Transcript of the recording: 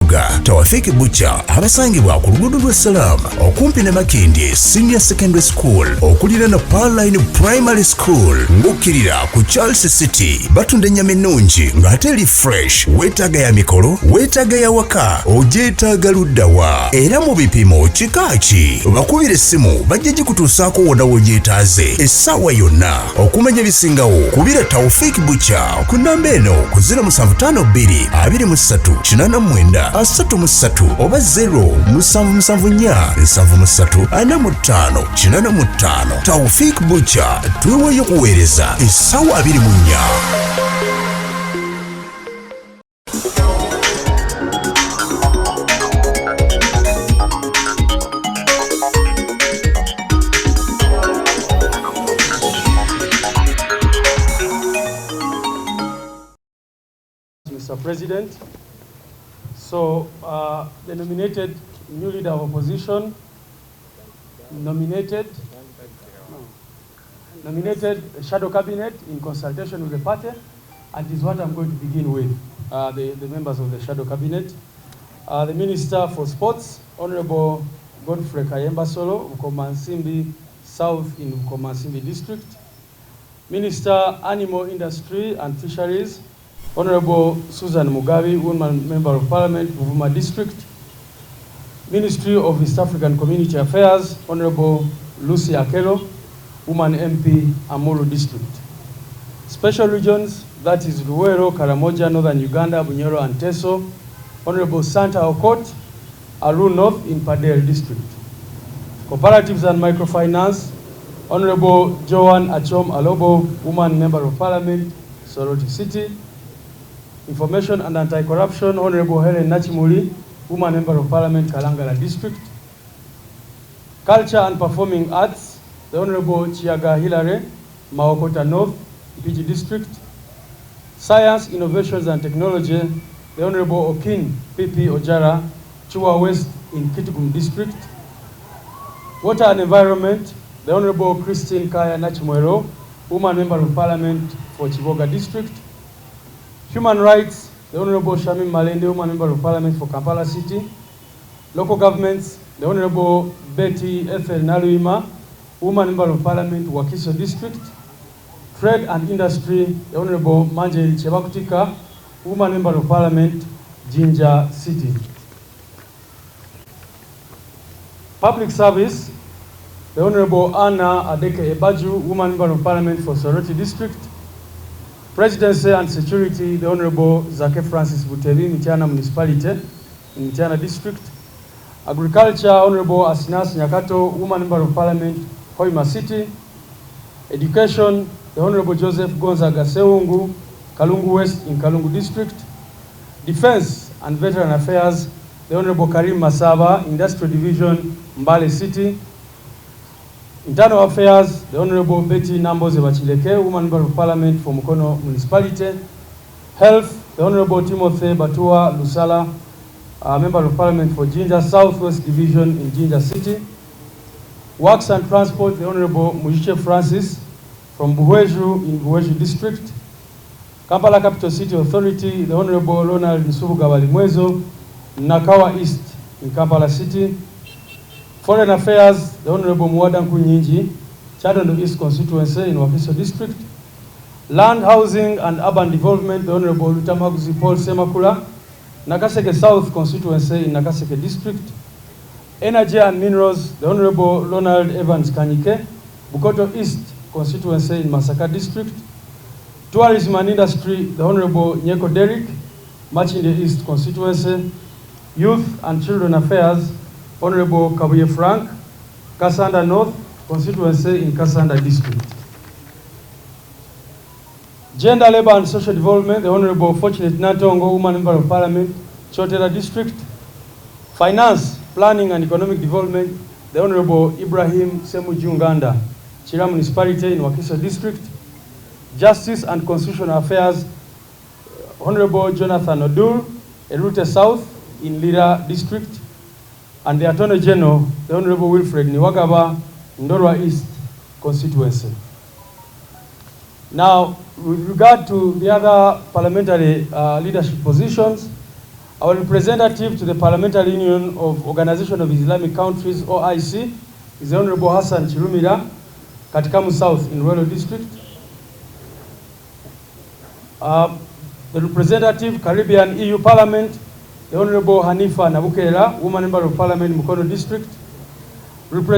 kibuga. Tawafiki Bucha abasangibwa ku luguudo lwa Salaam okumpi ne Makindye Senior Secondary School okulira na Palamenti Primary School ngukirira ku Charles City. Batunda ennyama ennungi ng'ate eri fresh. Weetaaga ya mikolo, weetaaga ya waka, ogyetaaga luddawa era mu bipimo kikaaki. Bakubira essimu bajja gikutuusaako wonna w'ogyetaaze essaawa yonna. Okumanya ebisingawo kubira Tawfik Bucha ku nnamba eno ku 0752 23 89 33 oba 0774 73 45 85. Tawfik Bucha tweweeyo kuweereza essaawa 24. Mr. President, so the nominated new leader of opposition nominated a shadow cabinet in consultation with the party, and is what I'm going to begin with, the members of the shadow cabinet. The Minister for Sports, Honorable Godfrey Kayemba Solo, Bukomansimbi South in Bukomansimbi District. Minister Animal Industry and Fisheries, Honorable Susan Mugabe, woman member of Parliament, Buvuma District. Ministry of East African Community Affairs, Honorable Lucy Akelo, woman MP, Amuru District. Special regions, that is Luwero, Karamoja, Northern Uganda, Bunyoro and Teso, Honorable Santa Okot, Aru North in Padel District. Cooperatives and Microfinance, Honorable Joan Achom Alobo, woman member of Parliament, Soroti City. Information and Anti-Corruption, Honorable Helen Nachimuli, woman member of Parliament, Kalangala District. Culture and Performing Arts, the Honorable Chiaga Hilary, Maokota North, PG District. Science, Innovations and Technology, the Honorable Okin Pipi Ojara, Chua West in Kitgum District. Water and Environment, the Honorable Christine Kaya Nachimwero, woman member of Parliament for Chiboga District. Human Rights, the Honorable Shamim Malende, woman member of Parliament for Kampala City. Local Governments, the Honorable Betty Ethel Naluima, woman member of Parliament, Wakiso District. Trade and Industry, the Honorable Manjeri Chebakutika, woman member of Parliament, Jinja City. Public Service, the Honorable Anna Adeke Ebaju, woman member of Parliament for Soroti District. Presidency and Security, the Honorable Zake Francis Butevi, Mityana Municipality, in Mityana District. Agriculture, Honorable Asinas Nyakato, woman member of Parliament, Hoima City. Education, the Honorable Joseph Gonzaga Seungu, Kalungu West in Kalungu District. Defense and Veteran Affairs, the Honorable Karim Masaba, Industrial Division, Mbale City. Internal Affairs, the Honorable Betty Namboze Bachileke, woman member of Parliament for Mukono Municipality. Health, the Honorable Timothy Batua Lusala, member of Parliament for Jinja Southwest Division in Jinja City. Works and Transport, the Honorable Mujiche Francis from Buweju in Buweju District. Kampala Capital City Authority, the Honorable Ronald Nsubuga Balimwezo, Nakawa East in Kampala City. Foreign Affairs, the Honorable Muwada Nkunyinji, Chadondo East Constituency in Wakiso District. Land, Housing and Urban Development, the Honorable Lutamaguzi Paul Semakula, Nakaseke South Constituency in Nakaseke District. Energy and Minerals, the Honorable Ronald Evans Kanyike, Bukoto East Constituency in Masaka District. Tourism and Industry, the Honorable Nyeko Derrick, Machinde East Constituency. Youth and Children Affairs, Honorable Kabuye Frank, Kasanda North Constituency in Kasanda District. Gender, Labor and Social Development, the Honorable Fortunate Natongo, woman member of Parliament, Chotera District. Finance, Planning and Economic Development, the Honorable Ibrahim Semujunganda, Chira Municipality in Wakiso District. Justice and Constitutional Affairs, Honorable Jonathan Odur, Erute South in Lira District. And the Attorney General, the Honorable Wilfred Niwagaba, Ndorwa East Constituency. Now, with regard to the other parliamentary leadership positions, Our representative to the Parliamentary Union of Organization of Islamic Countries, OIC, is the Honorable Hassan Chirumira, Katikamu South in Royal District. The representative, Caribbean EU Parliament, the Honorable Hanifa Nabukelera, Woman Member of Parliament, Mukono District.